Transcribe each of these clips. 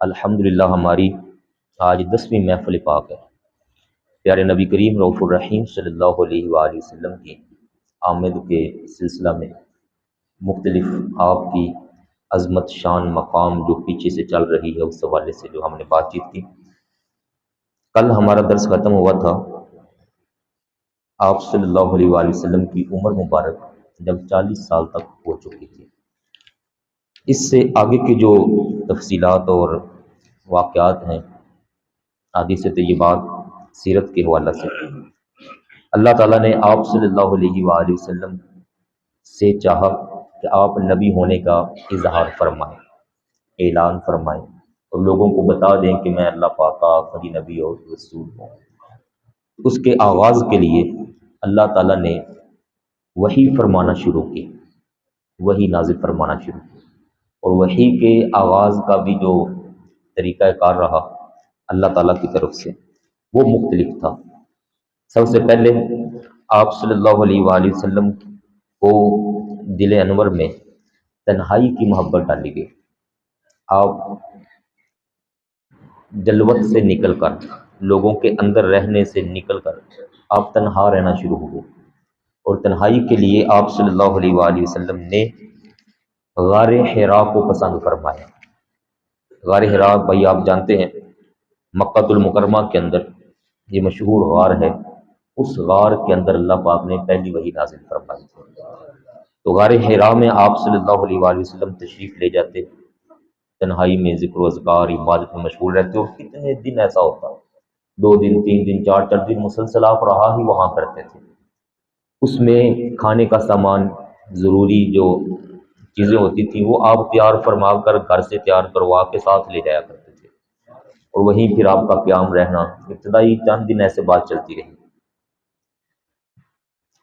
الحمدللہ ہماری آج 10ویں محفل پاک ہے۔ پیارے نبی کریم رؤوف الرحیم صلی اللہ علیہ وآلہ وسلم کی آمد کے سلسلہ میں مختلف آپ کی عظمت، شان، مقام جو پیچھے سے چل رہی ہے اس حوالے سے جو ہم نے بات چیت کی۔ کل ہمارا درس ختم ہوا تھا آپ صلی اللہ علیہ وآلہ وسلم کی عمر مبارک جب 40 سال تک ہو چکی تھی۔ اس سے آگے کی جو تفصیلات اور واقعات ہیں، حدیث طیبات، سیرت کے حوالہ سے اللہ تعالیٰ نے آپ صلی اللہ علیہ وآلہ وسلم سے چاہا کہ آپ نبی ہونے کا اظہار فرمائیں، اعلان فرمائیں اور لوگوں کو بتا دیں کہ میں اللہ پاک کا آخری نبی اور رسول ہوں۔ اس کے آغاز کے لیے اللہ تعالیٰ نے وحی فرمانا شروع کی، وحی نازل فرمانا شروع کی، اور وحی کے آغاز کا بھی جو طریقہ کار رہا اللہ تعالیٰ کی طرف سے وہ مختلف تھا۔ سب سے پہلے آپ صلی اللہ علیہ وآلہ وسلم کو دل انور میں تنہائی کی محبت ڈالی گئی۔ آپ جلوت سے نکل کر، لوگوں کے اندر رہنے سے نکل کر آپ تنہا رہنا شروع ہوئے، اور تنہائی کے لیے آپ صلی اللہ علیہ وآلہ وسلم نے غار حرا کو پسند فرمایا۔ غار حرا بھائی آپ جانتے ہیں مکہ المکرمہ کے اندر یہ مشہور غار ہے، اس غار کے اندر اللہ پاک نے پہلی وحی نازل فرمائی تھی۔ تو غار حرا میں آپ صلی اللہ علیہ وآلہ وسلم تشریف لے جاتے، تنہائی میں ذکر و اذکار عبادت میں مشغول رہتے، اور کتنے دن ایسا ہوتا، 2 دن 3 دن 4 دن مسلسل آپ رہا ہی وہاں کرتے تھے۔ اس میں کھانے کا سامان، ضروری جو چیزیں ہوتی تھیں وہ آپ تیار فرما کر گھر سے تیار کروا کے ساتھ لے جایا کرتے تھے، اور وہیں پھر آپ کا قیام رہنا۔ ابتدائی چند دن ایسے بات چلتی رہی۔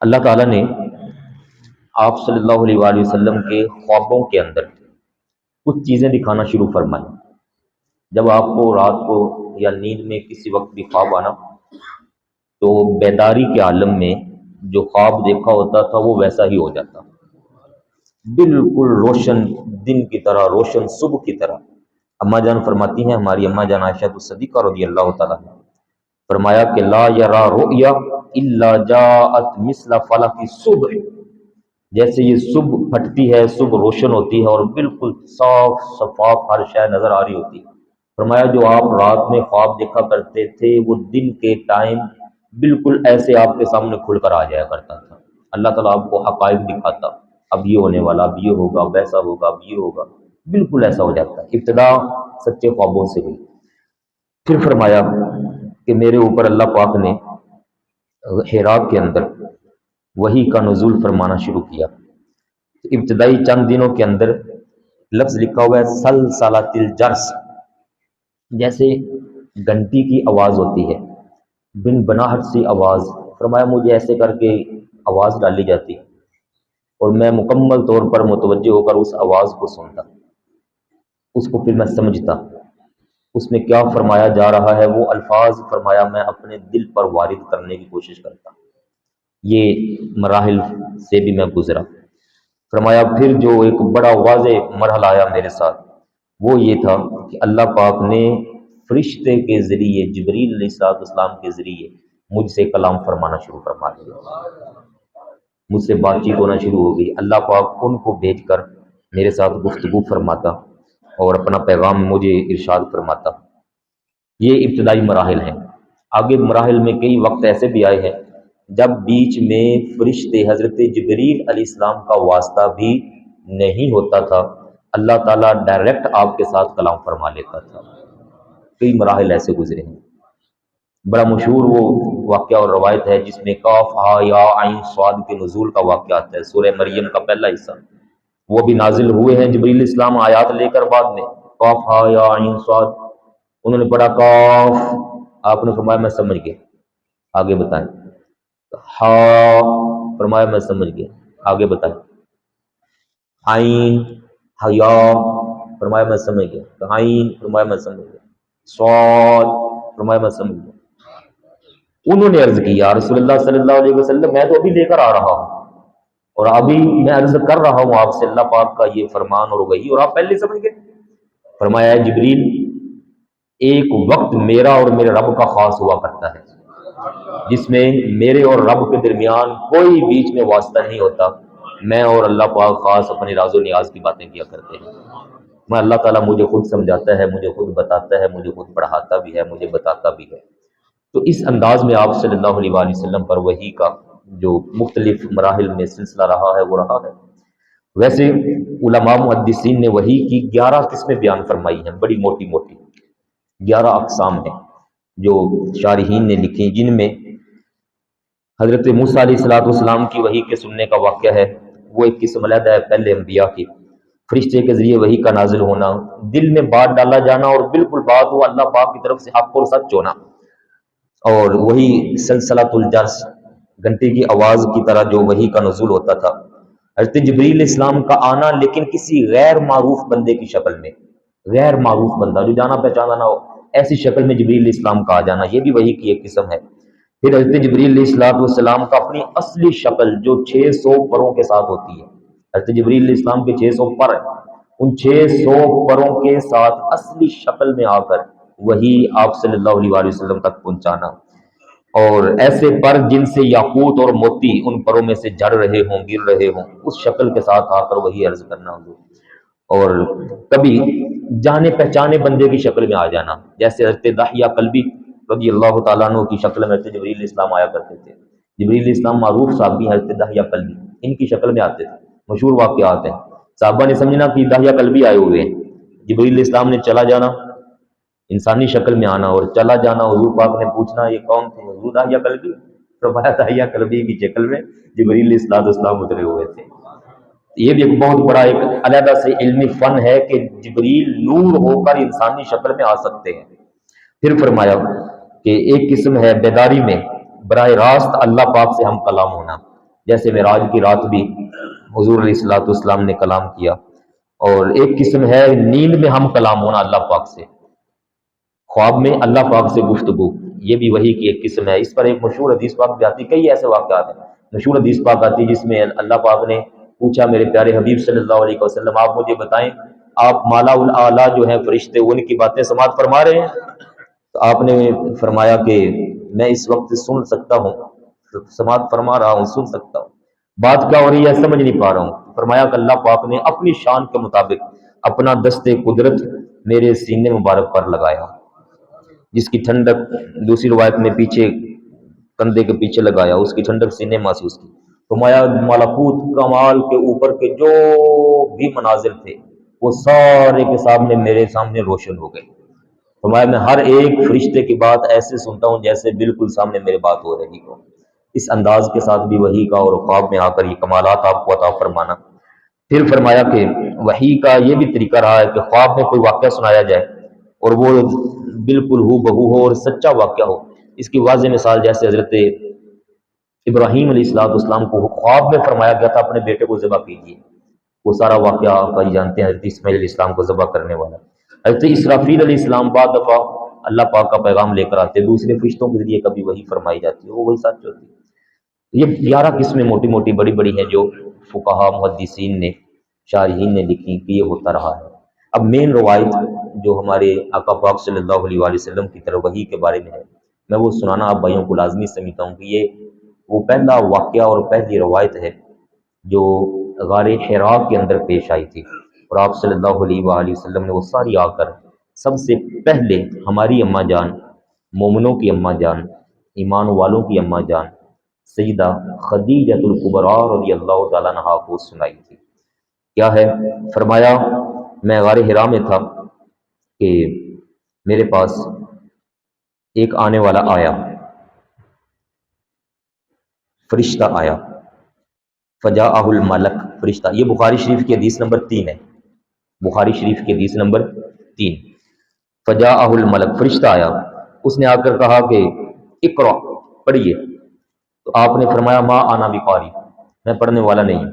اللہ تعالیٰ نے آپ صلی اللہ علیہ وآلہ وسلم کے خوابوں کے اندر کچھ چیزیں دکھانا شروع فرمائی۔ جب آپ کو رات کو یا نیند میں کسی وقت بھی خواب آنا تو بیداری کے عالم میں جو خواب دیکھا ہوتا تھا وہ ویسا ہی ہو جاتا، بالکل روشن دن کی طرح، روشن صبح کی طرح۔ اماں جان فرماتی ہیں، ہماری اماں جان عائشہ صدیقہ رضی اللہ تعالیٰ عنہ، فرمایا کہ لا یرا رؤیا الا جاءت مثل فلق الصبح، جیسے یہ صبح پھٹتی ہے، صبح روشن ہوتی ہے اور بالکل صاف شفاف ہر شے نظر آ رہی ہوتی ہے۔ فرمایا جو آپ رات میں خواب دیکھا کرتے تھے وہ دن کے ٹائم بالکل ایسے آپ کے سامنے کھل کر آ جایا کرتا تھا۔ اللہ تعالیٰ آپ کو حقائق دکھاتا، اب یہ ہونے والا، اب یہ ہوگا، ویسا ہوگا، اب یہ ہوگا، بالکل ایسا ہو جاتا ہے۔ ابتدا سچے خوابوں سے ہوئی، پھر فرمایا کہ میرے اوپر اللہ پاک نے حرا کے اندر وحی کا نزول فرمانا شروع کیا۔ ابتدائی چند دنوں کے اندر لفظ لکھا ہوا ہے سلسلۃ الجرس، جیسے گھنٹی کی آواز ہوتی ہے، بن بناہٹ سی آواز۔ فرمایا مجھے ایسے کر کے آواز ڈالی جاتی اور میں مکمل طور پر متوجہ ہو کر اس آواز کو سنتا، اس کو پھر میں سمجھتا، اس میں کیا فرمایا جا رہا ہے وہ الفاظ فرمایا میں اپنے دل پر وارد کرنے کی کوشش کرتا۔ یہ مراحل سے بھی میں گزرا۔ فرمایا پھر جو ایک بڑا واضح مرحلہ آیا میرے ساتھ وہ یہ تھا کہ اللہ پاک نے فرشتے کے ذریعے، جبریل علیہ السلام کے ذریعے مجھ سے کلام فرمانا شروع فرما دیا، مجھ سے بات چیت ہونا شروع ہو گئی۔ اللہ پاک ان کو بھیج کر میرے ساتھ گفتگو فرماتا اور اپنا پیغام مجھے ارشاد فرماتا۔ یہ ابتدائی مراحل ہیں۔ آگے مراحل میں کئی وقت ایسے بھی آئے ہیں جب بیچ میں فرشتے حضرت جبریل علیہ السلام کا واسطہ بھی نہیں ہوتا تھا، اللہ تعالیٰ ڈائریکٹ آپ کے ساتھ کلام فرما لیتا تھا۔ کئی مراحل ایسے گزرے ہیں۔ بڑا مشہور وہ واقعہ اور روایت ہے جس میں کاف ہا یا عین صاد کے نزول کا واقعہ آتا ہے، سورہ مریم کا پہلا حصہ، وہ بھی نازل ہوئے ہیں جبریل اسلام آیات لے کر بعد میں، کاف ہا یا عین صاد، انہوں نے پڑھا کاف، آپ نے فرمایا میں سمجھ گیا، آگے بتائیں۔ ہا، فرمایا میں سمجھ گیا، آگے بتائیں۔ عین، حیا، فرمایا میں سمجھ گیا، عین، فرمایا میں سمجھ گیا، صاد، فرمایا میں سمجھ گیا۔ انہوں نے عرض کی یا رسول اللہ صلی اللہ علیہ وسلم میں تو ابھی لے کر آ رہا ہوں اور ابھی میں عرض کر رہا ہوں آپ سے اللہ پاک کا یہ فرمان اور وحی، اور آپ پہلے سمجھ گئے۔ فرمایا ہے جبریل ایک وقت میرا اور میرے رب کا خاص ہوا کرتا ہے، جس میں میرے اور رب کے درمیان کوئی بیچ میں واسطہ نہیں ہوتا، میں اور اللہ پاک خاص اپنے راز و نیاز کی باتیں کیا کرتے ہیں۔ میں اللہ تعالیٰ مجھے خود سمجھاتا ہے، مجھے خود بتاتا ہے، مجھے خود پڑھاتا بھی ہے، مجھے بتاتا بھی ہے۔ تو اس انداز میں آپ صلی اللہ علیہ وآلہ وسلم پر وحی کا جو مختلف مراحل میں سلسلہ رہا ہے وہ رہا ہے۔ ویسے علماء محدثین نے وحی کی 11 قسمیں بیان فرمائی ہیں، بڑی موٹی موٹی 11 اقسام ہیں جو شارحین نے لکھی، جن میں حضرت موسیٰ علیہ الصلوۃ والسلام کی وحی کے سننے کا واقعہ ہے، وہ ایک قسم علیحدہ ہے پہلے انبیاء کی۔ فرشتے کے ذریعے وحی کا نازل ہونا، دل میں بات ڈالا جانا اور بالکل بات وہ اللہ پاک کی طرف سے حق اور سچ ہونا، اور وہی سلسلۃ الجرس، گھنٹی کی آواز کی طرح جو وحی کا نزول ہوتا تھا۔ حضرت جبریل علیہ السلام کا آنا لیکن کسی غیر معروف بندے کی شکل میں، غیر معروف بندہ جو جانا پہچانا نہ ہو، ایسی شکل میں جبریل علیہ السلام کا آ جانا، یہ بھی وحی کی ایک قسم ہے۔ پھر حضرت جبریل علیہ السلام کا اپنی اصلی شکل جو 600 پروں کے ساتھ ہوتی ہے، حضرت جبریل علیہ السلام کے 600 پر ہیں، ان 600 پروں کے ساتھ اصلی شکل میں آ کر وہی آپ صلی اللہ علیہ وآلہ وسلم تک پہنچانا، اور ایسے پر جن سے یاقوت اور موتی ان پروں میں سے جھڑ رہے ہوں، گر رہے ہوں، اس شکل کے ساتھ آ کر وہی عرض کرنا حضور۔ اور کبھی جانے پہچانے بندے کی شکل میں آ جانا، جیسے حضرت دحیہ کلبی رضی اللہ تعالیٰ عنہ کی شکل میں حضرت جبریل علیہ السلام آیا کرتے تھے۔ جبریل علیہ السلام معروف صحابی ہیں، حضرت دحیہ کلبی ان کی شکل میں آتے تھے، مشہور واقعات ہیں۔ صحابہ نے سمجھنا کہ دحیہ کلبی آئے ہوئے ہیں، جبریل علیہ السلام نے چلا جانا، انسانی شکل میں آنا اور چلا جانا، حضور پاک نے پوچھنا یہ کون تھے؟ حضور دحیہ کلبی، فرمایا دحیہ کلبی کی شکل میں جبریل علیہ السلام اترے ہوئے تھے۔ یہ بھی ایک بہت بڑا ایک علیحدہ سے علمی فن ہے کہ جبریل نور ہو کر انسانی شکل میں آ سکتے ہیں۔ پھر فرمایا کہ ایک قسم ہے بیداری میں براہ راست اللہ پاک سے ہم کلام ہونا، جیسے معراج کی رات بھی حضور علیہ الصلوۃ والسلام نے کلام کیا، اور ایک قسم ہے نیند میں ہم کلام ہونا اللہ پاک سے، خواب میں اللہ پاک سے گفتگو، یہ بھی وحی کی ایک قسم ہے۔ اس پر ایک مشہور حدیث پاک بھی آتی، کئی ایسے واقعات ہیں، مشہور حدیث پاک آتی جس میں اللہ پاک نے پوچھا میرے پیارے حبیب صلی اللہ علیہ وسلم آپ مجھے بتائیں، آپ مالا الاعلیٰ جو ہیں فرشتے ان کی باتیں سماعت فرما رہے ہیں؟ تو آپ نے فرمایا کہ میں اس وقت سن سکتا ہوں، سماعت فرما رہا ہوں، سن سکتا ہوں، بات کیا ہو رہی ہے سمجھ نہیں پا رہا ہوں۔ فرمایا کہ اللہ پاک نے اپنی شان کے مطابق اپنا دست قدرت میرے سینے مبارک پر لگایا، جس کی ٹھنڈک دوسری روایت میں پیچھے کندھے کے پیچھے لگایا، اس کی ٹھنڈک سینے محسوس کی۔ فرمایا ملکوت کمال کے اوپر کے جو بھی مناظر تھے وہ سارے کے سامنے میرے سامنے روشن ہو گئے۔ فرمایا میں ہر ایک فرشتے کی بات ایسے سنتا ہوں جیسے بالکل سامنے میرے بات ہو رہی ہو۔ اس انداز کے ساتھ بھی وحی کا اور خواب میں آ کر یہ کمالات آپ کو عطا فرمانا۔ پھر فرمایا کہ وحی کا یہ بھی طریقہ رہا ہے کہ خواب میں کوئی واقعہ سنایا جائے اور وہ بالکل ہو بہو ہو اور سچا واقعہ ہو۔ اس کی واضح مثال جیسے حضرت ابراہیم علیہ السلام کو خواب میں فرمایا گیا تھا اپنے بیٹے کو ذبح کیجیے، وہ سارا واقعہ آپ جانتے ہیں، حضرت اسماعیل علیہ السلام کو ذبح کرنے والا۔ حضرت اسرافیل علیہ السلام بعد دفعہ اللہ پاک کا پیغام لے کر آتے، دوسرے فرشتوں کے ذریعے کبھی وحی فرمائی جاتی ہے، وہ وہی سچ ہوتی ہے۔ یہ 11 قسمیں موٹی موٹی بڑی بڑی ہیں جو فقہا محدثین نے شارحین نے لکھی کہ یہ ہوتا رہا ہے۔ اب مین روایت جو ہمارے آقا پاک صلی اللہ علیہ وآلہ وسلم کی طرف وحی کے بارے میں ہے، میں وہ سنانا آپ بھائیوں کو لازمی سمجھتا ہوں کہ یہ وہ پہلا واقعہ اور پہلی روایت ہے جو غار حراء کے اندر پیش آئی تھی، اور آپ صلی اللہ علیہ وآلہ وسلم نے وہ ساری آ کر سب سے پہلے ہماری اماں جان، مومنوں کی اماں جان، ایمان والوں کی اماں جان سیدہ خدیجۃ الکبریٰ رضی اللہ تعالیٰ عنہا کو سنائی تھی۔ کیا ہے؟ فرمایا میں غار حراء میں تھا کہ میرے پاس ایک آنے والا آیا، فرشتہ آیا، فجاءہ الملک، فرشتہ، یہ بخاری شریف کی حدیث نمبر 3 ہے، بخاری شریف کی حدیث نمبر 3۔ فجاءہ الملک، فرشتہ آیا، اس نے آ کر کہا کہ اقرأ، پڑھیے، تو آپ نے فرمایا ما انا بقاری، میں پڑھنے والا نہیں۔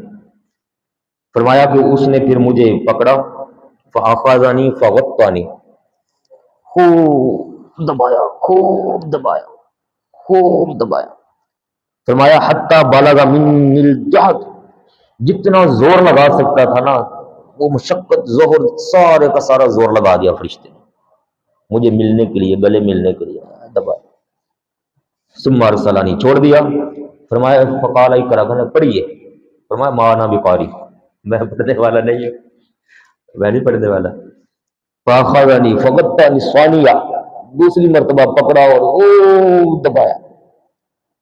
فرمایا کہ اس نے پھر مجھے پکڑا، فاخذنی فغطانی، خوب دبایا، خوب دبایا، خوب دبایا۔ فرمایا حتی بلغ منی الجہد، جتنا زور لگا سکتا تھا نا وہ مشقت، زہر، سارے کا سارا زور لگا دیا فرشتے نے۔ مجھے ملنے کے لیے، گلے ملنے کے لیے دبا۔ ثم ارسلانی، چھوڑ دیا، فرمایا فقال اقرا، نے پڑھیے، فرمایا ما انا بقاری، میں پڑھنے والا نہیں ہوں، میں نہیں پڑھنے والا۔ فاخذنی فغطنی ثانیہ، دوسری مرتبہ پکڑا اور او دبایا،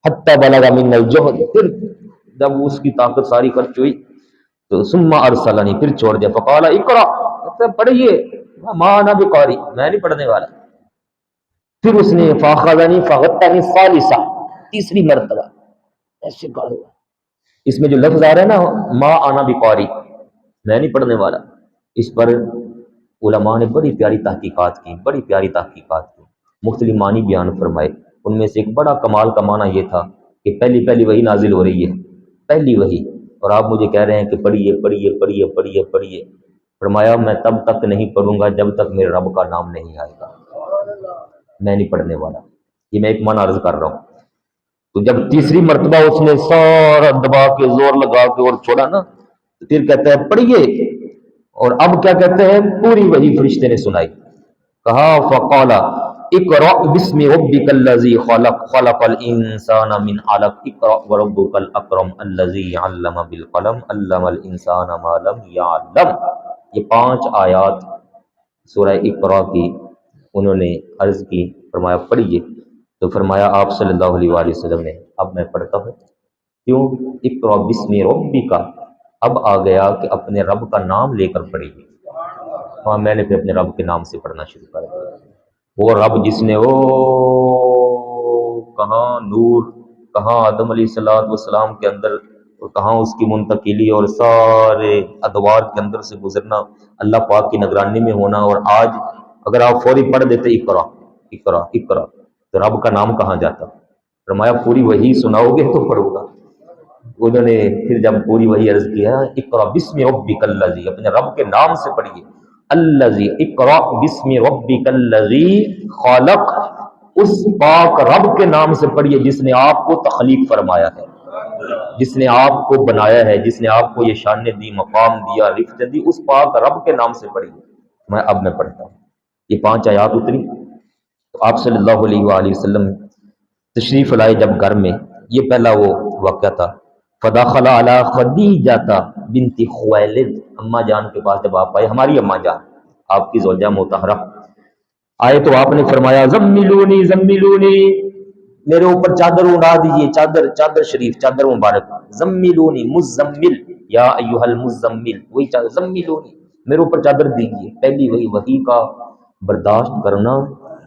حتی بلغ من الجہد، پھر جب اس کی طاقت ساری خرچ ہوئی تو ثم ارسلنی، پھر چھوڑ دیا، فقال اقرا، پڑھیے، ما انا بقاری، میں نہیں پڑھنے والا۔ پھر اس نے فاخذنی فغطنی ثالثہ، تیسری مرتبہ ایسے کر ہوا۔ اس میں جو لفظ آ رہا ہے نا ما انا بقاری، میں نہیں پڑھنے والا، اس پر علماء نے بڑی پیاری تحقیقات کی، بڑی پیاری تحقیقات کی، مختلف معنی بیان فرمائے۔ ان میں سے ایک بڑا کمال کا معنی یہ تھا کہ پہلی پہلی وحی نازل ہو رہی ہے، پہلی وحی، اور آپ مجھے کہہ رہے ہیں کہ پڑھیے پڑھیے پڑھیے پڑھیے پڑھیے۔ فرمایا میں تب تک نہیں پڑھوں گا جب تک میرے رب کا نام نہیں آئے گا، میں نہیں پڑھنے والا۔ یہ میں ایک معنی عرض کر رہا ہوں۔ تو جب تیسری مرتبہ اس نے سارا دبا کے زور لگا کے اور چھوڑا نا، تو پھر کہتا ہے پڑھیے، اور اب کیا کہتے ہیں، پوری وحی فرشتے نے سنائی۔ کہا فقال اقرأ بسم ربک الذی خلق، خلق الانسان من علق، اقرأ وربک الاکرم الذی علم بالقلم، علم الانسان ما لم یعلم۔ یہ 5 آیات سورہ اقرأ کی انہوں نے عرض کی، فرمایا پڑھیے، تو فرمایا آپ صلی اللہ علیہ وآلہ وسلم نے اب میں پڑھتا ہوں۔ کیوں؟ اقرأ بسم ربک، اب آ گیا کہ اپنے رب کا نام لے کر پڑھیے۔ ہاں میں نے پھر اپنے رب کے نام سے پڑھنا شروع کر دیا، وہ رب جس نے کہاں نور، کہاں آدم علیہ السلام کے اندر، اور کہاں اس کی منتقلی اور سارے ادوار کے اندر سے گزرنا، اللہ پاک کی نگرانی میں ہونا، اور آج اگر آپ فوری پڑھ دیتے اقرا اقرا اقرا، تو رب کا نام کہاں جاتا؟ فرمایا پوری وحی سناؤ گے تو پڑھوں گا۔ انہوں نے پھر جب پوری وحی عرض کیا اقرا بسم ربک الذی، اپنے رب کے نام سے پڑھیے، الذی، اقرا بسم ربک الذی خلق، اس پاک رب کے نام سے پڑھیے جس نے آپ کو تخلیق فرمایا ہے، جس نے آپ کو بنایا ہے، جس نے آپ کو یہ شان دی، مقام دیا، رفت دی، اس پاک رب کے نام سے پڑھیے۔ میں پڑھتا ہوں۔ یہ 5 آیات اتری تو آپ صلی اللہ علیہ وآلہ وسلم تشریف لائے جب گھر میں، یہ پہلا وہ واقعہ تھا۔ فدخل علی خدیجہ بنت خویلد، اماں جان کے پاس جب آپ آئے، ہماری اماں جان، آپ کی زوجہ مطہرہ آئے، تو آپ نے فرمایا زملونی زملونی، میرے اوپر چادر اڑا دیجیے، چادر، چادر شریف، چادر مبارک، زملونی، مزمل، یا ایھا المزمل، وہی چادر، زملونی، میرے اوپر چادر دیجیے۔ پہلی وحی کا برداشت کرنا،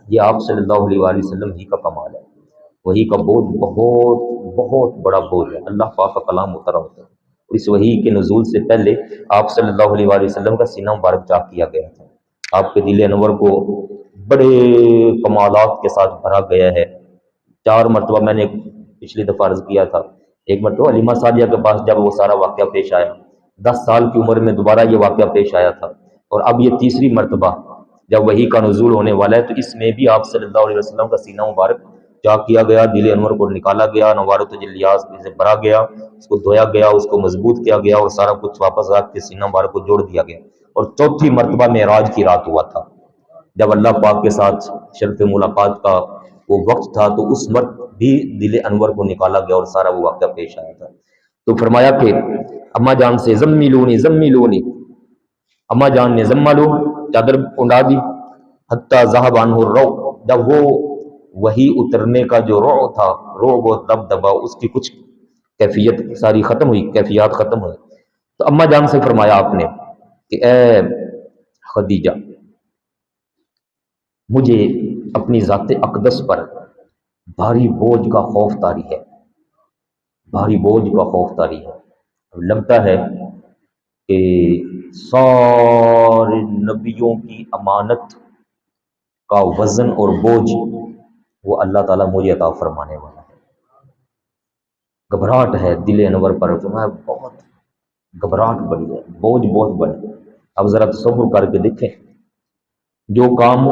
یہ آپ صلی اللہ علیہ وآلہ وسلم ہی کا کمال ہے۔ وحی کا بوجھ بہت بہت بڑا بوجھ ہے، اللہ پاک کا کلام اترا ہوتا ہے۔ اس وحی کے نزول سے پہلے آپ صلی اللہ علیہ وآلہ وسلم کا سینہ مبارک چاک کیا گیا تھا، آپ کے دل انور کو بڑے کمالات کے ساتھ بھرا گیا ہے۔ 4 مرتبہ میں نے پچھلی دفعہ عرض کیا تھا، ایک مرتبہ علیمہ سعدیہ کے پاس جب وہ سارا واقعہ پیش آیا، 10 سال کی عمر میں دوبارہ یہ واقعہ پیش آیا تھا، اور اب یہ تیسری مرتبہ جب وحی کا نزول ہونے والا ہے، تو اس میں بھی آپ صلی اللہ علیہ وسلم کا سینہ مبارک چاک کیا گیا، دل انور کو نکالا گیا، نوار و تجلیات سے بھرا گیا، اس کو دھویا گیا، اس کو مضبوط کیا گیا، اور سارا کچھ واپس رکھ کے سینہ مبارک کو جوڑ دیا گیا۔ اور 4تھی مرتبہ معراج کی رات ہوا تھا، جب اللہ پاک کے ساتھ شرف ملاقات کا وہ وقت تھا، تو اس وقت بھی دل انور کو نکالا گیا اور سارا وہ واقعہ پیش آیا تھا۔ تو فرمایا کہ اماں جان سے زملونی زملونی، اماں جان نے زملو، چادر اڑا دی، حتی ذہب عنہ الرعب، جب وہ وحی اترنے کا جو رعب تھا، رعب و دبدبا، اس کی کچھ کیفیت ساری ختم ہوئی، کیفیات ختم ہوئی۔ تو اماں جان سے فرمایا آپ نے کہ اے خدیجہ، مجھے اپنی ذات اقدس پر بھاری بوجھ کا خوف طاری ہے، بھاری بوجھ کا خوف طاری ہے۔ لگتا ہے کہ سارے نبیوں کی امانت کا وزن اور بوجھ وہ اللہ تعالیٰ مجھے عطا فرمانے والا ہے۔ گھبراہٹ ہے دل انور پر، فرمایا بہت گھبراہٹ بڑی ہے، بوجھ بہت بڑی ہے۔ اب ذرا تصور کر کے دیکھیں، جو کام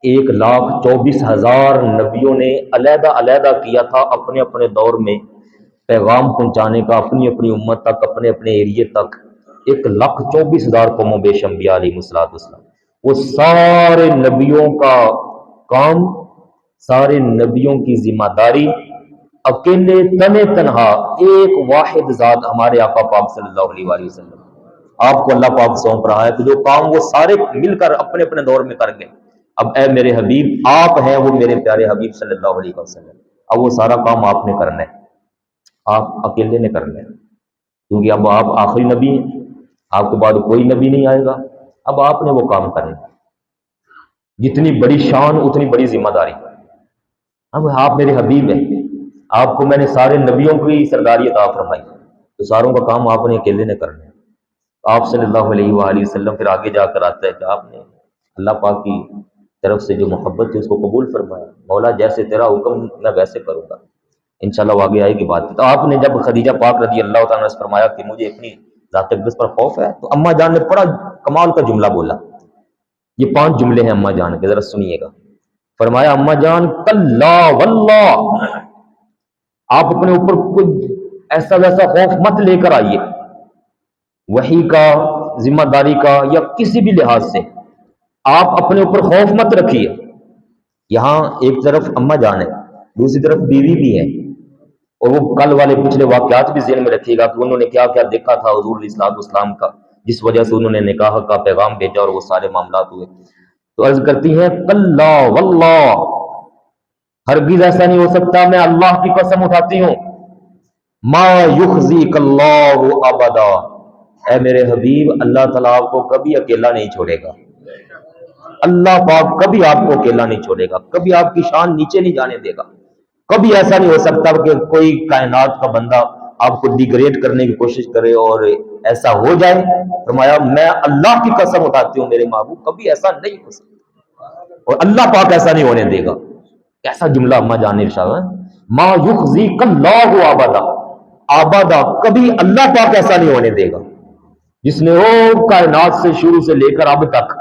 1,24,000 نبیوں نے علیحدہ علیحدہ کیا تھا اپنے اپنے دور میں، پیغام پہنچانے کا اپنی اپنی امت تک، اپنے اپنے ایریے تک، 1,24,000 قوم و بیش انبیاء علیہ السلام، وہ سارے نبیوں کا کام، سارے نبیوں کی ذمہ داری اکیلے تنے تنہا ایک واحد ذات ہمارے آقا پاک صلی اللہ علیہ وآلہ وسلم آپ کو اللہ پاک سونپ رہا ہے کہ جو کام وہ سارے مل کر اپنے اپنے دور میں کر گئے، اب اے میرے حبیب آپ ہیں وہ میرے پیارے حبیب صلی اللہ علیہ وسلم، اب وہ سارا کام آپ نے کرنا ہے، آپ اکیلے نے کرنا ہے، کیونکہ اب آپ آخری نبی ہیں، آپ کے بعد کوئی نبی نہیں آئے گا، اب آپ نے وہ کام کرنا ہے، جتنی بڑی شان اتنی بڑی ذمہ داری، اب آپ میرے حبیب ہیں، آپ کو میں نے سارے نبیوں کی سرداری عطا فرمائی، تو ساروں کا کام آپ نے اکیلے نے کرنا ہے۔ آپ صلی اللہ علیہ وآلہ وسلم پھر آگے جا کر آتا ہے کہ آپ نے اللہ پاک کی طرف سے جو محبت ہے اس کو قبول فرمایا، مولا جیسے تیرا حکم میں ویسے کروں گا، انشاءاللہ وہ آگے آئے گی بات۔ تو آپ نے جب خدیجہ پاک رضی اللہ تعالیٰ عنہ سے فرمایا کہ مجھے اپنی ذات اقدس پر خوف ہے، تو اماں جان نے بڑا کمال کا جملہ بولا، یہ 5 جملے ہیں اماں جان کے، ذرا سنیے گا۔ فرمایا اماں جان کلا واللہ، آپ اپنے اوپر کچھ ایسا ویسا خوف مت لے کر آئیے، وحی کا، ذمہ داری کا یا کسی بھی لحاظ سے آپ اپنے اوپر خوف مت رکھیے۔ یہاں ایک طرف اماں جان ہے، دوسری طرف بیوی بھی ہے، اور وہ کل والے پچھلے واقعات بھی ذہن میں رکھیے گا کہ انہوں نے کیا کیا دیکھا تھا حضور علیہ الصلوۃ والسلام کا، جس وجہ سے انہوں نے نکاح کا پیغام بھیجا اور وہ سارے معاملات ہوئے۔ تو عرض کرتی ہیں کلا واللہ، ہرگز ایسا نہیں ہو سکتا، میں اللہ کی قسم اٹھاتی ہوں، ما یخزیک اللہ ابدا، اے میرے حبیب اللہ تعالیٰ آپ کو کبھی اکیلا نہیں چھوڑے گا، اللہ پاک کبھی آپ کو اکیلا نہیں چھوڑے گا، کبھی آپ کی شان نیچے نہیں جانے دے گا، کبھی ایسا نہیں ہو سکتا کہ کوئی کائنات کا بندہ آپ کو ڈیگریڈ کرنے کی کوشش کرے اور ایسا ہو جائے۔ فرمایا میں اللہ کی قسم اٹھاتی ہوں میرے محبوب کبھی ایسا نہیں ہو سکتا، اور اللہ پاک ایسا نہیں ہونے دے گا۔ کیسا جملہ اما جان نے ارشاد ہے، ما یخزیک اللہ ابدا، آبادا، کبھی اللہ پاک ایسا نہیں ہونے دے گا، جس نے وہ کائنات سے شروع سے لے کر اب تک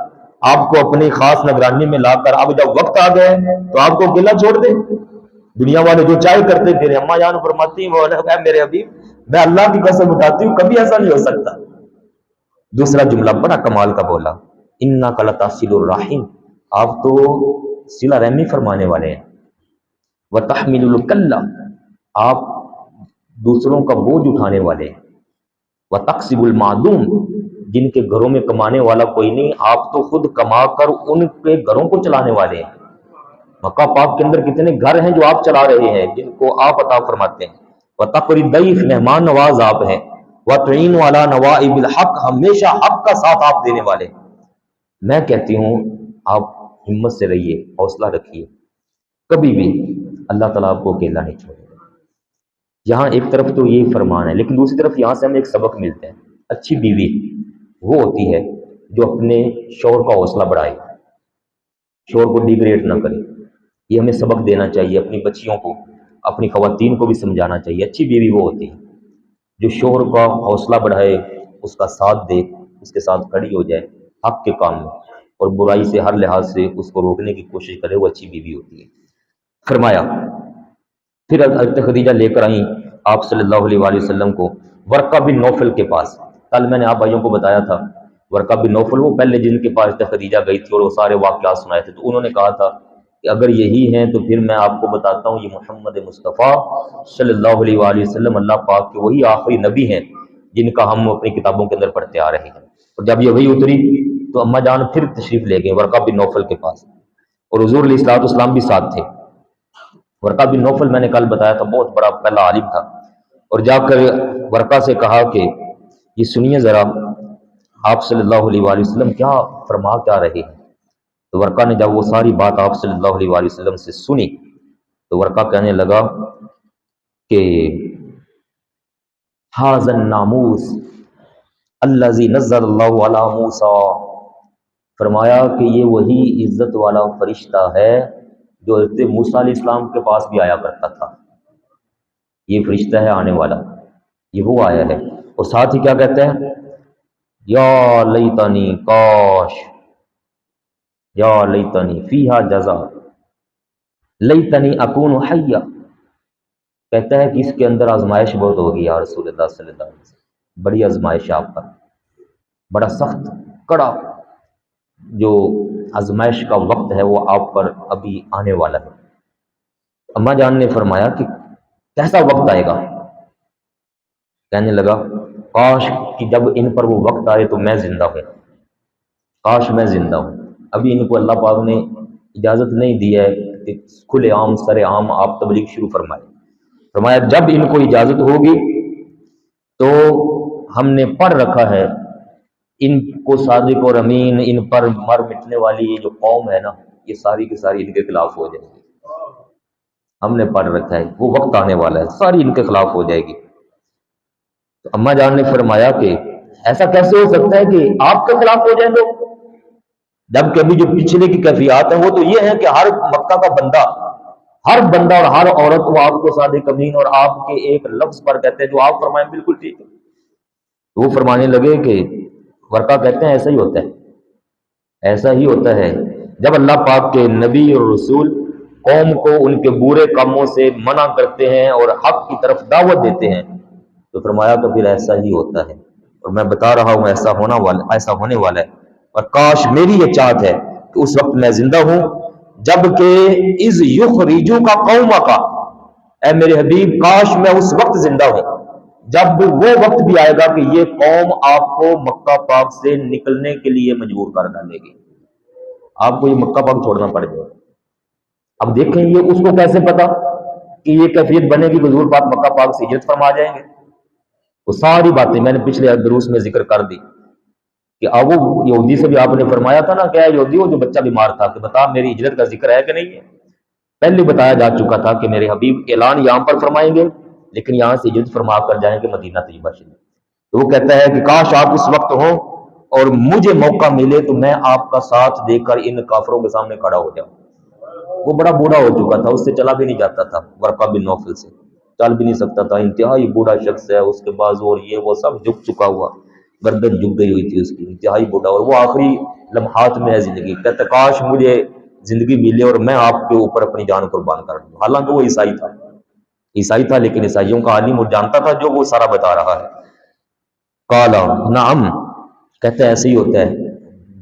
آپ کو اپنی خاص نگرانی میں لا کر اب جب وقت آ گئے تو آپ کو اکیلا چھوڑ دے۔ دنیا والے جو چاہے کرتے پھر، اما جان فرماتی ہیں اے میرے حبیب میں اللہ کی قسم اٹھاتی ہوں کبھی ایسا نہیں ہو سکتا۔ دوسرا جملہ بڑا کمال کا بولا، انک لتصل الرحیم، آپ تو صلہ رحمی فرمانے والے ہیں، وتحمل الکلہ، آپ دوسروں کا بوجھ اٹھانے والے ہیں، وتکسب المعدوم، جن کے گھروں میں کمانے والا کوئی نہیں آپ تو خود کما کر ان کے گھروں کو چلانے والے ہیں۔ مکہ پاک کے اندر کتنے گھر ہیں جو آپ چلا رہے ہیں، جن کو آپ عطا فرماتے ہیں۔ وتقری الضیف، مہمان نواز آپ ہیں۔ وتعین علی نوائب الحق، ہمیشہ حق کا ساتھ آپ دینے والے ہیں۔ میں کہتی ہوں آپ ہمت سے رہیے، حوصلہ رکھیے، کبھی بھی اللہ تعالیٰ آپ کو اکیلا نہیں چھوڑے گا۔ یہاں ایک طرف تو یہ فرمان ہے، لیکن دوسری طرف یہاں سے ہمیں ایک سبق ملتا ہے، اچھی بیوی وہ ہوتی ہے جو اپنے شوہر کا حوصلہ بڑھائے، شوہر کو ڈیگریڈ نہ کرے۔ یہ ہمیں سبق دینا چاہیے، اپنی بچیوں کو، اپنی خواتین کو بھی سمجھانا چاہیے۔ اچھی بیوی وہ ہوتی ہے جو شوہر کا حوصلہ بڑھائے، اس کا ساتھ دے، اس کے ساتھ کھڑی ہو جائے حق کے کام میں، اور برائی سے ہر لحاظ سے اس کو روکنے کی کوشش کرے، وہ اچھی بیوی ہوتی ہے۔ فرمایا پھر حضرت خدیجہ لے کر آئیں آپ صلی اللہ علیہ وآلہ وسلم کو ورقہ بن نوفل کے پاس۔ کل میں نے آپ بھائیوں کو بتایا تھا ورقہ بن نوفل وہ پہلے جن کے پاس خدیجہ گئی تھی اور وہ سارے واقعات سنائے تھے، تو انہوں نے کہا تھا کہ اگر یہی ہیں تو پھر میں آپ کو بتاتا ہوں یہ محمد مصطفیٰ صلی اللہ علیہ وآلہ وسلم اللہ پاک کے وہی آخری نبی ہیں جن کا ہم اپنی کتابوں کے اندر پڑھتے آ رہے ہیں۔ اور جب یہ وہی اتری تو اماں جان پھر تشریف لے گئے ورقہ بن نوفل کے پاس، اور حضور علیہ الصلوۃ والسلام بھی ساتھ تھے۔ ورقہ بن نوفل میں نے کل بتایا تھا بہت بڑا پہلا عالم تھا، اور جا کر ورقہ سے کہا کہ یہ سنیے ذرا آپ صلی اللہ علیہ وآلہ وسلم کیا فرما کیا رہے ہیں۔ تو ورقہ نے جب وہ ساری بات آپ صلی اللہ علیہ وآلہ وسلم سے سنی تو ورقہ کہنے لگا کہ ھذا الناموس الذی نزل اللہ علی موسیٰ، فرمایا کہ یہ وہی عزت والا فرشتہ ہے جو حضرت موسیٰ علیہ السلام کے پاس بھی آیا کرتا تھا، یہ فرشتہ ہے آنے والا، یہ وہ آیا ہے۔ اور ساتھ ہی کیا کہتے ہیں، یا لیتنی کاش، یا لیتنی فیہا جزا، لیتنی اکون حیا، کہتا ہے کہ اس کے اندر آزمائش بہت ہوگی یا رسول اللہ صلی اللہ علیہ وسلم، بڑی آزمائش ہے آپ پر، بڑا سخت کڑا جو آزمائش کا وقت ہے وہ آپ پر ابھی آنے والا ہے۔ اماں جان نے فرمایا کہ کیسا وقت آئے گا؟ کہنے لگا کاش کہ جب ان پر وہ وقت آئے تو میں زندہ ہوں، کاش میں زندہ ہوں۔ ابھی ان کو اللہ پاک نے اجازت نہیں دی ہے کہ کھلے عام سر عام آپ تبلیغ شروع فرمائے۔ فرمایا جب ان کو اجازت ہوگی تو ہم نے پڑھ رکھا ہے ان کو صادق اور امین، ان پر مر مٹنے والی یہ جو قوم ہے نا، یہ ساری کی ساری ان کے خلاف ہو جائے گی۔ ہم نے پڑھ رکھا ہے وہ وقت آنے والا ہے، ساری ان کے خلاف ہو جائے گی۔ تو اماں جان نے فرمایا کہ ایسا کیسے ہو سکتا ہے کہ آپ کے خلاف ہو جائیں لوگ؟ جبکہ ابھی جو پچھلے کی کیفیات ہیں وہ تو یہ ہے کہ ہر مکہ کا بندہ، ہر بندہ اور ہر عورت وہ آپ کو صادق امین اور آپ کے ایک لفظ پر کہتے ہیں جو آپ فرمائیں بالکل ٹھیک ہے۔ وہ فرمانے لگے کہ ورقہ کہتے ہیں ایسا ہی ہوتا ہے، ایسا ہی ہوتا ہے جب اللہ پاک کے نبی اور رسول قوم کو ان کے برے کاموں سے منع کرتے ہیں اور حق کی طرف دعوت دیتے ہیں تو فرمایا تو پھر ایسا ہی ہوتا ہے، اور میں بتا رہا ہوں ایسا ہونے والا ہے۔ اور کاش میری یہ چاہت ہے کہ اس وقت میں زندہ ہوں جب کہ از یخرجو کا قوم کا، اے میرے حبیب کاش میں اس وقت زندہ ہوں جب وہ وقت بھی آئے گا کہ یہ قوم آپ کو مکہ پاک سے نکلنے کے لیے مجبور کر ڈالے گی، آپ کو یہ مکہ پاک چھوڑنا پڑ جائے۔ اب دیکھیں یہ اس کو کیسے پتا کہ یہ کیفیت بنے گی کہ حضور پاک مکہ پاک سے ہجرت فرما جائیں گے؟ وہ ساری باتیں میں نے پچھلے دروس میں ذکر کر دی کہ اب وہ یہودی سے بھی آپ نے فرمایا تھا نا، کیا یہودی وہ جو بچہ بیمار تھا کہ بتا میری ہجرت کا ذکر ہے کہ نہیں ہے؟ پہلے بتایا جا چکا تھا کہ میرے حبیب اعلان یہاں پر فرمائیں گے لیکن یہاں سے ہجرت فرما کر جائیں گے مدینہ طیبہ شریف۔ تو وہ کہتا ہے کہ کاش آپ اس وقت ہوں اور مجھے موقع ملے تو میں آپ کا ساتھ دے کر ان کافروں کے سامنے کھڑا ہو جاؤں۔ وہ بڑا بوڑھا ہو چکا تھا، اس سے چلا بھی نہیں جاتا تھا، ورقہ بن نوفل سے چل بھی نہیں سکتا تھا، انتہائی بوڑھا شخص ہے، اس کے بازو اور یہ وہ سب جھک چکا ہوا، گردن جھک گئی ہوئی تھی اس کی، انتہائی بوڑھا، اور وہ آخری لمحات میں ہے زندگی، کہتا کاش مجھے زندگی ملے اور میں آپ کے اوپر اپنی جان قربان کر دوں۔ حالانکہ وہ عیسائی تھا لیکن عیسائیوں کا عالم وہ جانتا تھا جو وہ سارا بتا رہا ہے۔ کالا نعم، کہتے ہیں ایسے ہی ہوتا ہے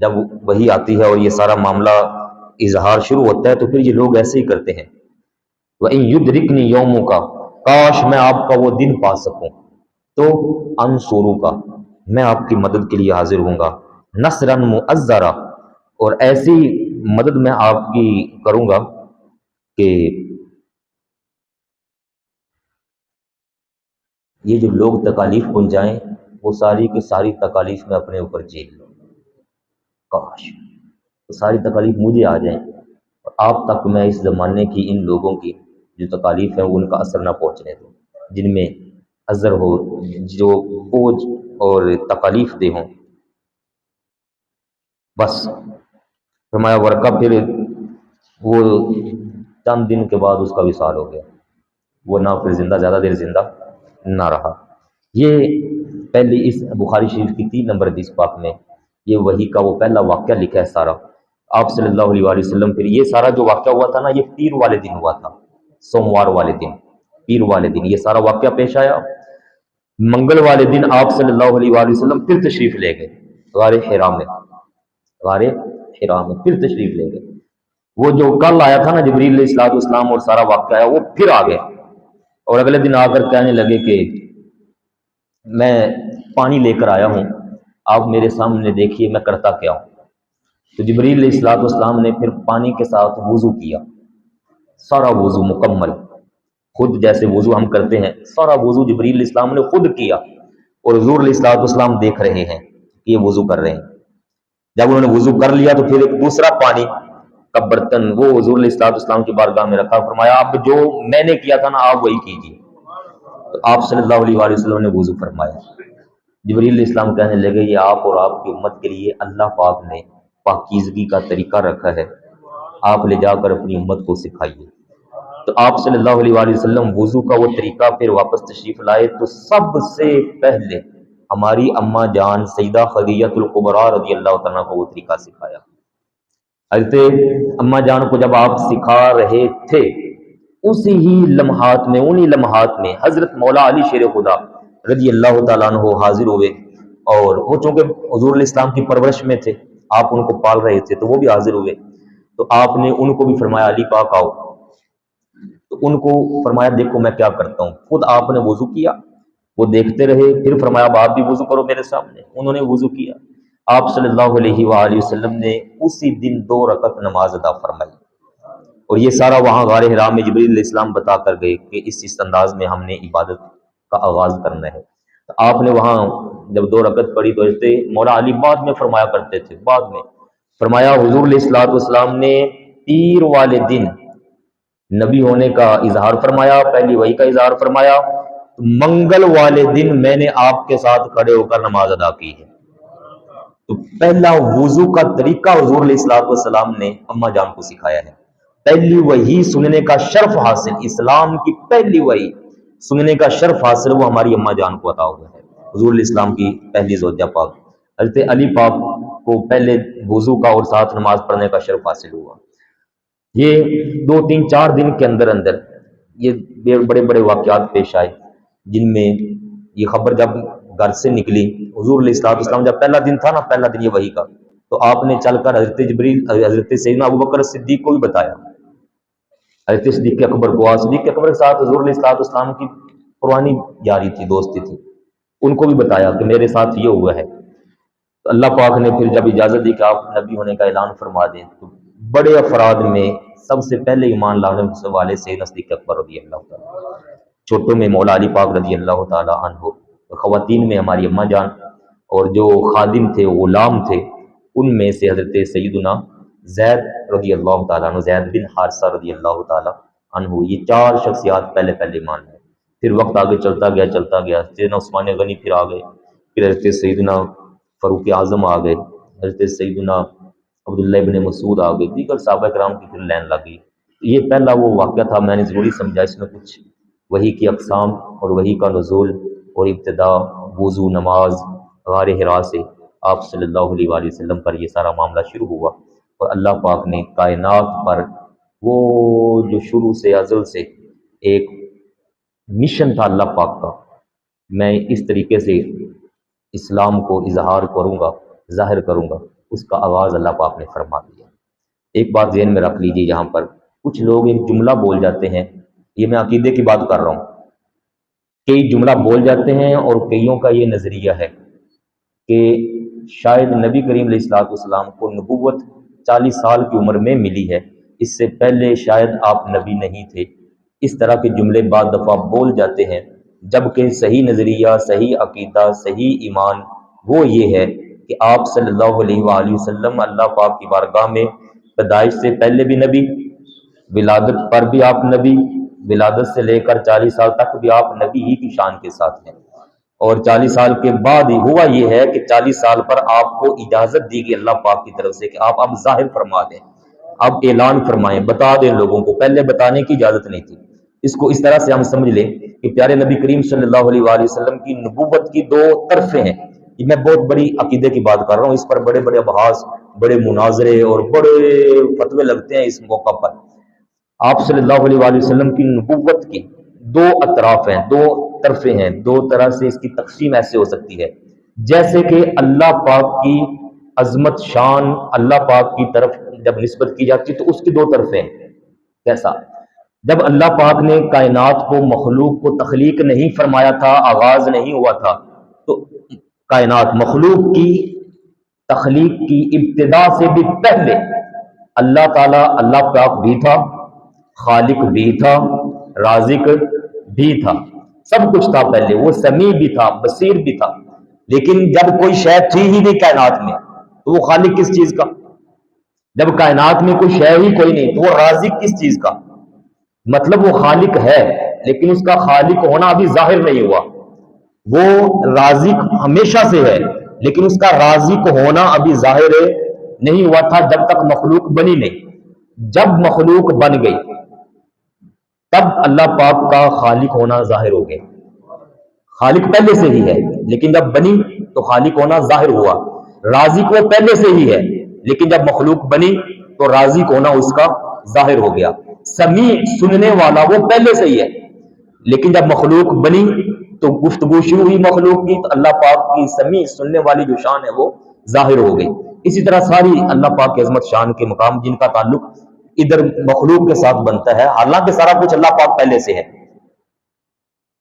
جب وہی آتی ہے اور یہ سارا معاملہ اظہار شروع ہوتا ہے تو پھر یہ لوگ ایسے ہی کرتے ہیں۔ وَإِن يُدْرِكْنِي يَوْمُكَ، کاش میں آپ کا وہ دن پا سکوں تو انصرک، میں آپ کی مدد کے لیے حاضر ہوں گا، نصرا مؤزرا، اور ایسی مدد میں آپ کی کروں گا کہ یہ جو لوگ تکالیف پہنچائیں وہ ساری کی ساری تکالیف میں اپنے اوپر جھیل لوں، کاش وہ ساری تکالیف مجھے آ جائیں اور آپ تک میں اس زمانے کی ان لوگوں کی جو تکالیف ہیں ان کا اثر نہ پہنچنے دوں، جن میں اثر ہو، جو بوجھ اور تکالیف دہ ہوں۔ بس فرمایا ورقہ پھر وہ چند دن کے بعد اس کا وصال ہو گیا، وہ نہ پھر زیادہ دیر زندہ نہ رہا۔ یہ پہلی اس بخاری شریف کی 3 نمبر حدیث پاک میں یہ وحی کا وہ پہلا واقعہ لکھا ہے سارا آپ صلی اللہ علیہ وآلہ وسلم۔ پھر یہ سارا جو واقعہ ہوا تھا نا یہ پیر والے دن ہوا تھا، سوموار والے دن، پیر والے دن یہ سارا واقعہ پیش آیا۔ منگل والے دن آپ صلی اللہ علیہ وآلہ وسلم پھر تشریف لے گئے غار حرا میں، غار حرا میں پھر تشریف لے گئے۔ وہ جو کل آیا تھا نا جبریل علیہ الصلوۃ والسلام اور سارا واقعہ آیا وہ پھر آ گئے، اور اگلے دن آ کر کہنے لگے کہ میں پانی لے کر آیا ہوں، آپ میرے سامنے دیکھیے میں کرتا کیا ہوں۔ تو جبریل علیہ الصلوۃ والسلام نے پھر پانی کے ساتھ وضو کیا، سارا وضو مکمل، خود جیسے وضو ہم کرتے ہیں سارا وضو جبریل علیہ السلام نے خود کیا، اور حضور علیہ الصلوۃ والسلام دیکھ رہے ہیں کہ یہ وضو کر رہے ہیں۔ جب انہوں نے وضو کر لیا تو پھر ایک دوسرا پانی کا برتن وہ حضور علیہ الصلوۃ والسلام کی بارگاہ میں رکھا، فرمایا اب جو میں نے کیا تھا نا آپ وہی کیجیے۔ تو آپ صلی اللہ علیہ وآلہ وسلم نے وضو فرمایا۔ جبریل علیہ السلام کہنے لگے یہ آپ اور آپ کی امت کے لیے اللہ پاک نے پاکیزگی کا طریقہ رکھا ہے، آپ لے جا کر اپنی امت کو سکھائیے۔ تو آپ صلی اللہ علیہ وآلہ وسلم وضو کا وہ طریقہ پھر واپس تشریف لائے تو سب سے پہلے ہماری اماں جان سیدہ خدیجہ الکبریٰ رضی اللہ تعالیٰ کو وہ طریقہ سکھایا۔ حضرت اماں جان کو جب آپ سکھا رہے تھے اسی ہی لمحات میں انہی لمحات میں حضرت مولا علی شیر خدا رضی اللہ تعالیٰ عنہ حاضر ہوئے، اور وہ چونکہ حضور علیہ السلام کی پرورش میں تھے آپ ان کو پال رہے تھے تو وہ بھی حاضر ہوئے، تو آپ نے ان کو بھی فرمایا علی پاک آؤ، تو ان کو فرمایا دیکھو میں کیا کرتا ہوں، خود آپ نے وضو کیا، وہ دیکھتے رہے، پھر فرمایا اب آپ بھی وضو کرو میرے سامنے، انہوں نے وضو کیا، آپ صلی اللہ علیہ وآلہ وسلم نے اسی دن 2 رکعت نماز ادا فرمائی، اور یہ سارا وہاں غار حرا میں جبریل علیہ السلام بتا کر گئے کہ اس انداز میں ہم نے عبادت کا آغاز کرنا ہے۔ تو آپ نے وہاں جب 2 رکعت پڑھی تو ایسے مولا علی بعد میں فرمایا کرتے تھے، بعد میں فرمایا حضور علیہ الصلوۃ والسلام نے پیر والے دن نبی ہونے کا اظہار فرمایا، پہلی وحی کا اظہار فرمایا، منگل والے دن میں نے آپ کے ساتھ کھڑے ہو کر نماز ادا کی ہے۔ تو پہلا وضو کا طریقہ حضور علیہ الصلوۃ والسلام نے اماں جان کو سکھایا ہے، پہلی وحی سننے کا شرف حاصل، اسلام کی پہلی وحی سننے کا شرف حاصل وہ ہماری اماں جان کو عطا ہوا ہے، حضور علیہ السلام کی پہلی زوجہ پاک حضرت علی پاک کو پہلے وضو کا اور ساتھ نماز پڑھنے کا شرف حاصل ہوا۔ یہ 2 3 4 دن کے اندر اندر یہ بڑے بڑے واقعات پیش آئے، جن میں یہ خبر جب گھر سے نکلی، حضور علیہ الصلوۃ والسلام جب پہلا دن تھا نا، پہلا دن یہ وحی کا، تو آپ نے چل کر حضرت سیدنا ابوبکر صدیق کو بھی بتایا، حضرت صدیق اکبر کو، صدیق اکبر کے ساتھ حضور علیہ الصلوۃ والسلام کی پرانی یاری تھی، دوستی تھی، ان کو بھی بتایا کہ میرے ساتھ یہ ہوا ہے۔ تو اللہ پاک نے پھر جب اجازت دی کہ آپ نبی ہونے کا اعلان فرما دیں، تو بڑے افراد میں سب سے پہلے ایمان لانے والے سیدنا صدیق اکبر رضی اللہ تعالیٰ، چھوٹوں میں مولا علی پاک رضی اللہ تعالیٰ عنہ، خواتین میں ہماری اماں جان، اور جو خادم تھے غلام تھے ان میں سے حضرت سیدنا زید رضی اللہ تعالیٰ عنہ، زید بن حارثہ رضی اللہ تعالیٰ عنہ، یہ 4 شخصیات پہلے ایمان لائے۔ پھر وقت آگے چلتا گیا، سیدنا عثمان غنی پھر آ گئے، پھر حضرت سیدنا فاروق اعظم آ گئے، حضرت سیدنا عبداللہ ابن مسعود آ گئے، دیگر صحابہ کرام کی پھر لائن لگ گئی۔ یہ پہلا وہ واقعہ تھا، میں نے ضروری سمجھا اس میں کچھ وحی کی اقسام اور وحی کا نزول اور ابتدا وضو، نماز، غار حرا سے آپ صلی اللہ علیہ وآلہ وسلم پر یہ سارا معاملہ شروع ہوا، اور اللہ پاک نے کائنات پر وہ جو شروع سے ازل سے ایک مشن تھا اللہ پاک کا، میں اس طریقے سے اسلام کو اظہار کروں گا، ظاہر کروں گا، اس کا آغاز اللہ پاک نے فرما دیا۔ ایک بات ذہن میں رکھ لیجیے، یہاں پر کچھ لوگ ایک جملہ بول جاتے ہیں، یہ میں عقیدے کی بات کر رہا ہوں، کئی جملہ بول جاتے ہیں اور کئیوں کا یہ نظریہ ہے کہ شاید نبی کریم علیہ الصلوۃ والسلام کو نبوت 40 سال کی عمر میں ملی ہے، اس سے پہلے شاید آپ نبی نہیں تھے، اس طرح کے جملے بعض دفعہ بول جاتے ہیں، جبکہ صحیح نظریہ، صحیح عقیدہ، صحیح ایمان وہ یہ ہے کہ آپ صلی اللہ علیہ وآلہ وسلم اللہ پاک کی بارگاہ میں پیدائش سے پہلے بھی نبی، ولادت پر بھی آپ نبی، ولادت سے لے کر 40 سال تک بھی آپ نبی ہی کی شان کے ساتھ ہیں، اور 40 سال کے بعد ہوا یہ ہے کہ 40 سال پر آپ کو اجازت دی گئی اللہ پاک کی طرف سے کہ آپ اب ظاہر فرما دیں، اب اعلان فرمائیں، بتا دیں لوگوں کو، پہلے بتانے کی اجازت نہیں تھی۔ اس کو اس طرح سے ہم سمجھ لیں کہ پیارے نبی کریم صلی اللہ علیہ وآلہ وسلم کی نبوت کی 2 طرفیں ہیں، یہ میں بہت بڑی عقیدے کی بات کر رہا ہوں، اس پر بڑے بڑے ابحاث، بڑے مناظرے اور بڑے فتوے لگتے ہیں اس موقع پر۔ آپ صلی اللہ علیہ وآلہ وسلم کی نبوت کی 2 اطراف ہیں، 2 طرفیں ہیں، 2 طرح سے اس کی تقسیم ایسے ہو سکتی ہے، جیسے کہ اللہ پاک کی عظمت شان اللہ پاک کی طرف جب نسبت کی جاتی تو اس کی 2 طرفیں ہیں۔ کیسا؟ جب اللہ پاک نے کائنات کو، مخلوق کو تخلیق نہیں فرمایا تھا، آغاز نہیں ہوا تھا، تو کائنات مخلوق کی تخلیق کی ابتدا سے بھی پہلے اللہ تعالیٰ، اللہ پاک بھی تھا، خالق بھی تھا، رازق بھی تھا، سب کچھ تھا پہلے، وہ سمیع بھی تھا، بصیر بھی تھا، لیکن جب کوئی شے تھی ہی نہیں کائنات میں تو وہ خالق کس چیز کا؟ جب کائنات میں کوئی شے ہی کوئی نہیں تو وہ رازق کس چیز کا؟ مطلب وہ خالق ہے لیکن اس کا خالق ہونا ابھی ظاہر نہیں ہوا، وہ رازق ہمیشہ سے ہے لیکن اس کا رازق ہونا ابھی ظاہر نہیں ہوا تھا جب تک مخلوق بنی نہیں۔ جب مخلوق بن گئی تب اللہ پاک کا خالق ہونا ظاہر ہو گیا، خالق پہلے سے ہی ہے لیکن جب بنی تو خالق ہونا ظاہر ہوا، رازق وہ پہلے سے ہی ہے لیکن جب مخلوق بنی تو رازق ہونا اس کا ظاہر ہو گیا، سمیع سننے والا وہ پہلے سے ہی ہے لیکن جب مخلوق بنی تو گفتگو شروع ہوئی مخلوق کی تو اللہ پاک کی سمیع سننے والی جو شان ہے وہ ظاہر ہو گئی۔ اسی طرح ساری اللہ پاک کی عظمت شان کے مقام جن کا تعلق ادھر مخلوق کے ساتھ بنتا ہے، حالانکہ سارا کچھ اللہ پاک پہلے سے ہے،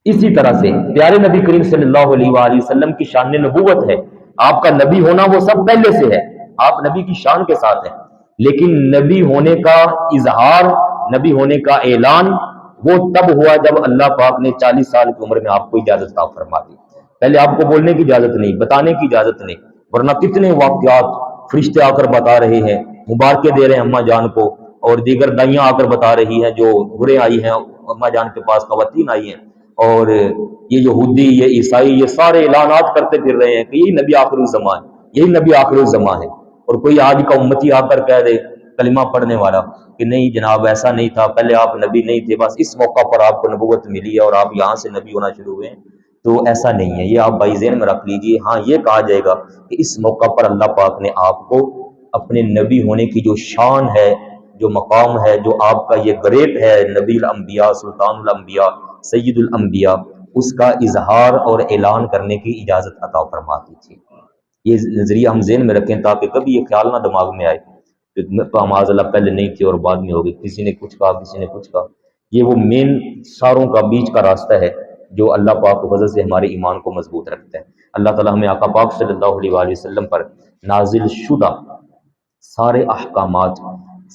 اسی طرح سے پیارے نبی کریم صلی اللہ علیہ وآلہ وسلم کی شان نبوت ہے، آپ کا نبی ہونا وہ سب پہلے سے ہے، آپ نبی کی شان کے ساتھ ہیں، لیکن نبی ہونے کا اظہار، نبی ہونے کا اعلان وہ تب ہوا جب اللہ پاک نے 40 سال کی عمر میں آپ کو اجازت عطا فرما دی۔ پہلے آپ کو بولنے کی اجازت نہیں، بتانے کی اجازت نہیں، ورنہ کتنے واقعات فرشتے آ کر بتا رہے ہیں، مبارکیں دے رہے ہیں اماں جان کو، اور دیگر دائیاں آ کر بتا رہی ہیں جو گرے آئی ہیں اماں جان کے پاس، خواتین آئی ہیں، اور یہ یہودی، یہ عیسائی، یہ سارے اعلانات کرتے پھر رہے ہیں کہ یہی نبی آخر الزمان ہے، یہی نبی آخر الزمان ہے، اور کوئی آج کا امتی آ کر کہہ دے کلمہ پڑھنے والا کہ نہیں جناب ایسا نہیں تھا، پہلے آپ نبی نہیں تھے، بس اس موقع پر آپ کو نبوت ملی ہے اور آپ یہاں سے نبی ہونا شروع ہوئے ہیں، تو ایسا نہیں ہے، یہ آپ بائی ذہن میں رکھ لیجئے۔ ہاں یہ کہا جائے گا کہ اس موقع پر اللہ پاک نے آپ کو اپنے نبی ہونے کی جو شان ہے، جو مقام ہے، جو آپ کا یہ گریٹ ہے، نبی الانبیاء، سلطان الانبیاء، سید الانبیاء، اس کا اظہار اور اعلان کرنے کی اجازت عطا فرماتی تھی۔ یہ نظریہ ہم ذہن میں رکھیں تاکہ کبھی یہ خیال نہ دماغ میں آئے کہ معاذ اللہ پہلے نہیں تھی اور بعد میں ہوگی، کسی نے کچھ کہا، کسی نے کچھ کہا۔ یہ وہ مین ساروں کا بیچ کا راستہ ہے جو اللہ پاک کی فضل سے ہمارے ایمان کو مضبوط رکھتا ہے۔ اللہ تعالیٰ ہمیں آقا پاک صلی اللہ علیہ وآلہ وسلم پر نازل شدہ سارے احکامات،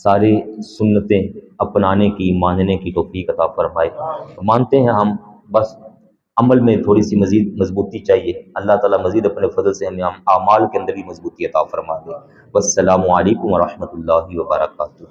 ساری سنتیں اپنانے کی، ماننے کی توفیق عطا فرمائے۔ مانتے ہیں ہم، بس عمل میں تھوڑی سی مزید مضبوطی چاہیے، اللہ تعالیٰ مزید اپنے فضل سے ہمیں اعمال کے اندر بھی مضبوطی عطا فرما دے۔ والسلام علیکم ورحمۃ اللہ وبرکاتہ۔